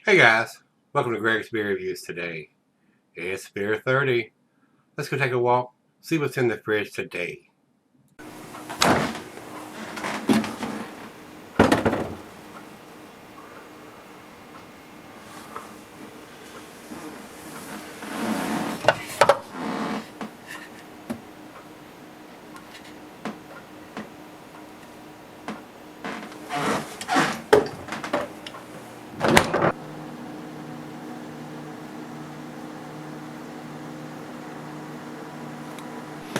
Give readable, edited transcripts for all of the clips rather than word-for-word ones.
Hey guys, welcome to Gregsbeerreviews today. It's beer 30. Let's go take a walk, see what's in the fridge today.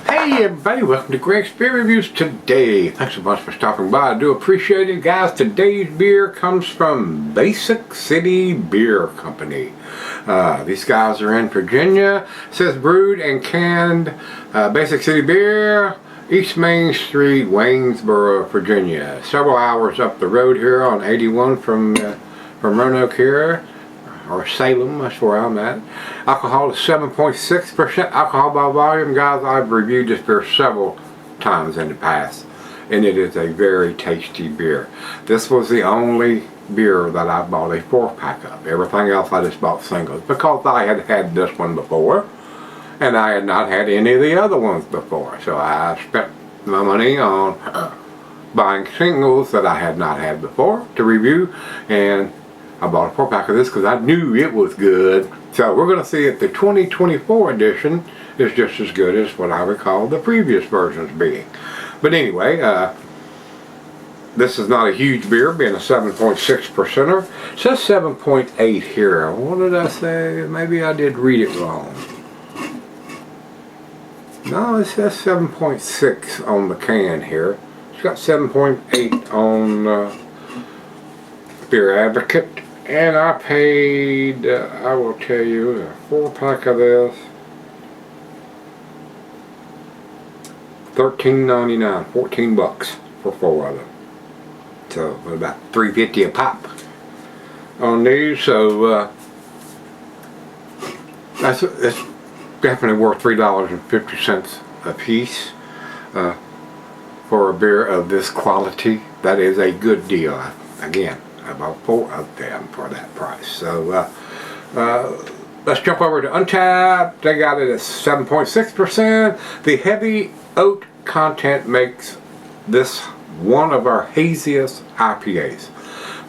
Hey everybody, welcome to Gregsbeerreviews today. Thanks so much for stopping by. I do appreciate it, guys. Today's beer comes from Basic City Beer Company. These guys are in Virginia. It says brewed and canned Basic City Beer, East Main Street, Waynesboro, Virginia. Several hours up the road here on 81 from Roanoke here. Or Salem, that's where I'm at. Alcohol is 7.6% alcohol by volume. Guys, I've reviewed this beer several times in the past, and it is a very tasty beer. This was the only beer that I bought a 4-pack of. Everything else I just bought singles, because I had had this one before, and I had not had any of the other ones before. So I spent my money on buying singles that I had not had before to review, and I bought a 4-pack of this because I knew it was good. So we're going to see if the 2024 edition is just as good as what I recall the previous versions being. But anyway, this is not a huge beer, being a 7.6%er. It says 7.8 here. What did I say? Maybe I did read it wrong. No, it says 7.6 on the can here. It's got 7.8 on Beer Advocate. And I paid, I will tell you, a 4-pack of this, $13.99, 14 bucks for 4 of them. So about $3.50 a pop on these. So that's definitely worth $3.50 a piece for a beer of this quality. That is a good deal. Again, I bought 4 of them for that price. So let's jump over to Untapped. They got it at 7.6%. The heavy oat content makes this one of our haziest IPAs.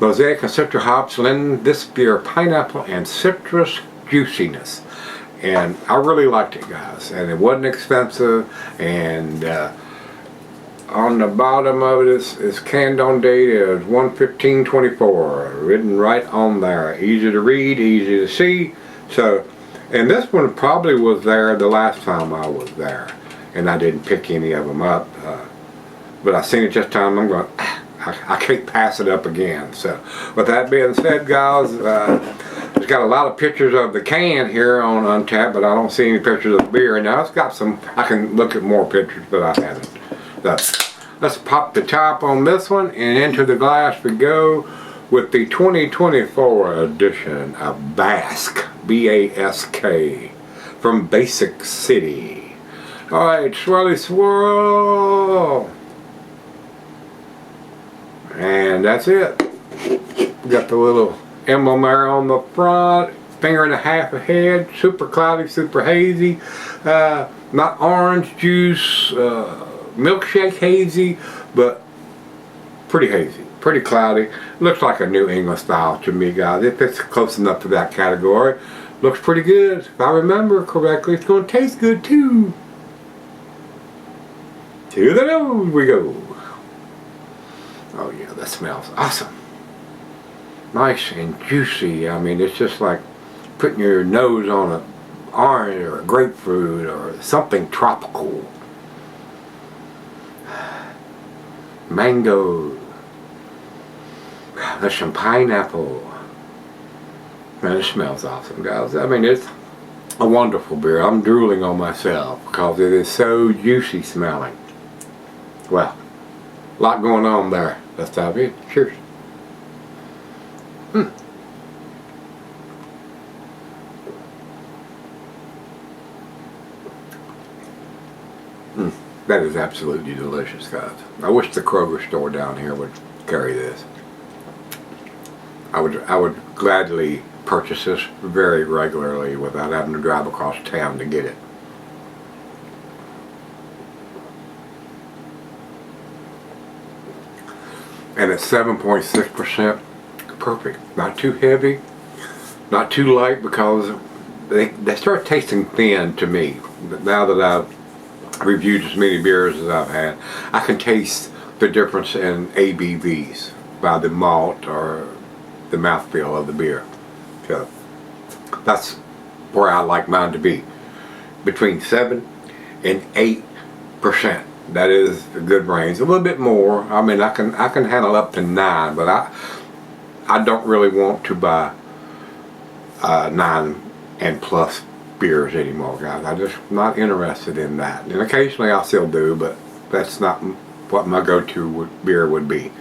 Mosaic and citrus hops lend this beer pineapple and citrus juiciness. And I really liked it, guys. And it wasn't expensive. And on the bottom of it is canned on date is 1/15/24, written right on there. Easy to read, easy to see. So, and this one probably was there the last time I was there, and I didn't pick any of them up. But I seen it just time. I'm going, I can't pass it up again. So, with that being said, guys, it's got a lot of pictures of the can here on Untapped, but I don't see any pictures of the beer. Now it's got some. I can look at more pictures, but I haven't. Let's pop the top on this one, and into the glass we go with the 2024 edition of Bask, B-A-S-K, from Basic City. Alright, swirly swirl. And that's it. Got the little emblem there on the front, finger and a half ahead, super cloudy, super hazy, not orange juice, milkshake hazy, but pretty hazy, pretty cloudy. Looks like a New England style to me, guys. If it's close enough to that category, looks pretty good. If I remember correctly, it's going to taste good too. To the nose we go. Oh yeah, that smells awesome. Nice and juicy. I mean, it's just like putting your nose on an orange or a grapefruit or something tropical. Mango. There's some pineapple. Man, it smells awesome, guys. I mean, it's a wonderful beer. I'm drooling on myself because it is so juicy smelling. Well, a lot going on there. Let's dive in. Cheers. That is absolutely delicious, guys. I wish the Kroger store down here would carry this. I would gladly purchase this very regularly without having to drive across town to get it. And it's 7.6%. Perfect. Not too heavy, not too light, because they start tasting thin to me. But now that I've reviewed as many beers as I've had, I can taste the difference in ABVs by the malt or the mouthfeel of the beer. So that's where I like mine to be, between 7 and 8%. That is a good range. A little bit more. I mean, I can handle up to 9, but I don't really want to buy 9 and plus beers anymore, guys. I'm just not interested in that. And occasionally I still do, but that's not what my go-to beer would be.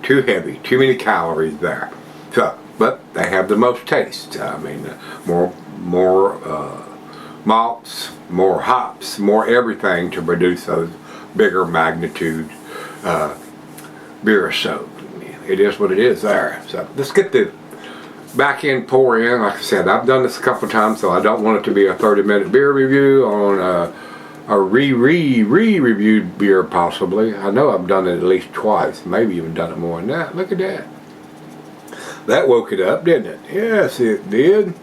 Too heavy, too many calories there. So, but they have the most taste. I mean, more malts, more hops, more everything to produce those bigger magnitude beers. So it is what it is there. So let's get the back end pour in. Like I said, I've done this a couple times, so I don't want it to be a 30-minute beer review on a reviewed beer possibly. I know I've done it at least twice, maybe even done it more than that. Look at that. That woke it up, didn't it? Yes, it did.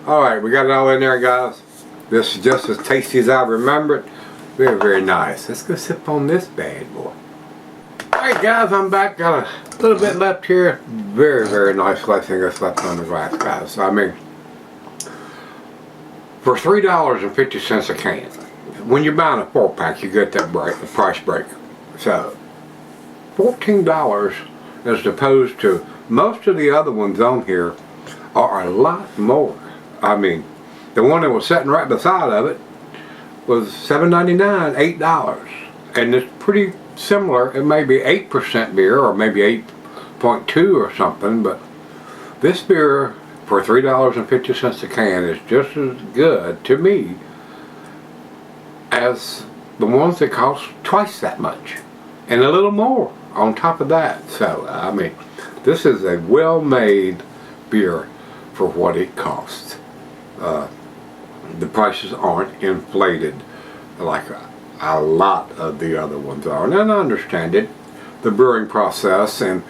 Alright, we got it all in there, guys. This is just as tasty as I remember it. Very, very nice. Let's go sip on this bad boy. Alright guys, I'm back. Got a little bit left here. Very, very nice slicing that's left on the glass, guys. I mean, for $3.50 a can, when you're buying a 4-pack, you get that break, the price break. So, $14 as opposed to most of the other ones on here are a lot more. I mean, the one that was sitting right beside of it was $7.99, $8. And it's pretty similar. It may be 8% beer or maybe 8.2 or something, but this beer for $3.50 a can is just as good to me as the ones that cost twice that much and a little more on top of that. So I mean, this is a well-made beer for what it costs. The prices aren't inflated like a lot of the other ones are, and I understand it. The brewing process and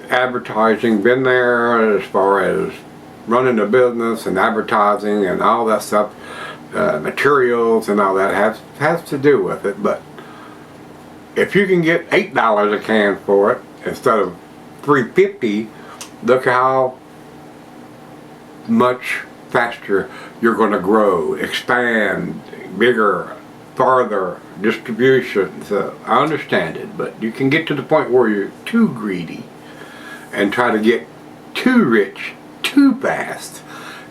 advertising, been there as far as running a business and advertising and all that stuff, materials and all that has to do with it. But if you can get $8 a can for it instead of $3.50, look how much faster you're going to grow, expand, bigger, farther distribution. So I understand it, but you can get to the point where you're too greedy and try to get too rich too fast,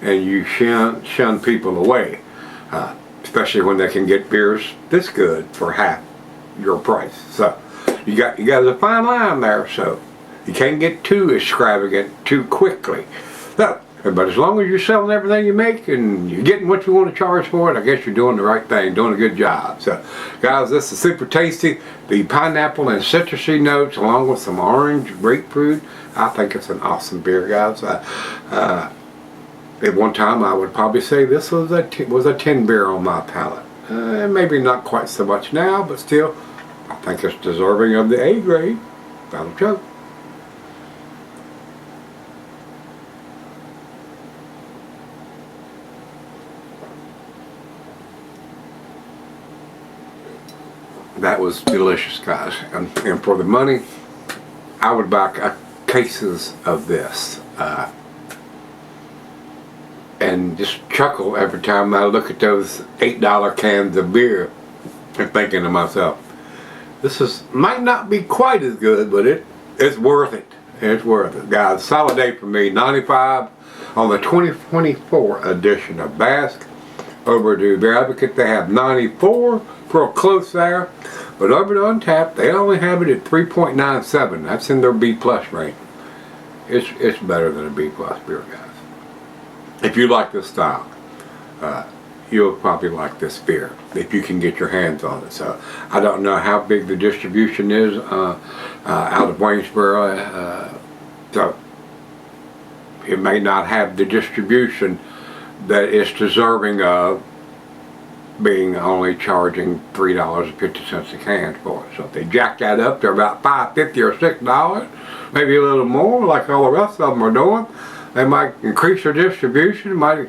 and you shun people away, especially when they can get beers this good for half your price. So you got a fine line there. So you can't get too extravagant too quickly. So, but as long as you're selling everything you make and you're getting what you want to charge for it, I guess you're doing the right thing, doing a good job. So guys, this is super tasty. The pineapple and citrusy notes along with some orange, grapefruit. I think it's an awesome beer, guys. At one time I would probably say this was a 10 beer on my palate. Maybe not quite so much now, but still I think it's deserving of the A grade. That'll choke. That was delicious, guys, and for the money I would buy cases of this and just chuckle every time I look at those $8 cans of beer and thinking to myself, this might not be quite as good, but it's worth it. It's worth it, guys. Solid day for me. 95 on the 2024 edition of Bask. Over to Beer Advocate, they have 94 for a close there, but over to Untapped, they only have it at 3.97. That's in their B plus range. It's better than a B plus beer, guys. If you like this style, you'll probably like this beer if you can get your hands on it. So I don't know how big the distribution is out of Waynesboro. So it may not have the distribution that it's deserving of, being only charging $3.50 a can for it. So if they jack that up to about $5.50 or $6, maybe a little more, like all the rest of them are doing, they might increase their distribution, might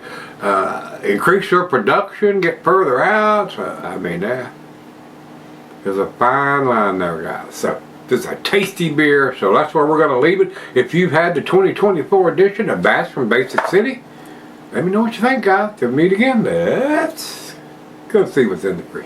increase their production, get further out. So, I mean, there's a fine line there, guys. So this is a tasty beer, so that's where we're going to leave it. If you've had the 2024 edition of Bask from Basic City, let me know what you think, guys. Till we meet again, let's go see what's in the fridge.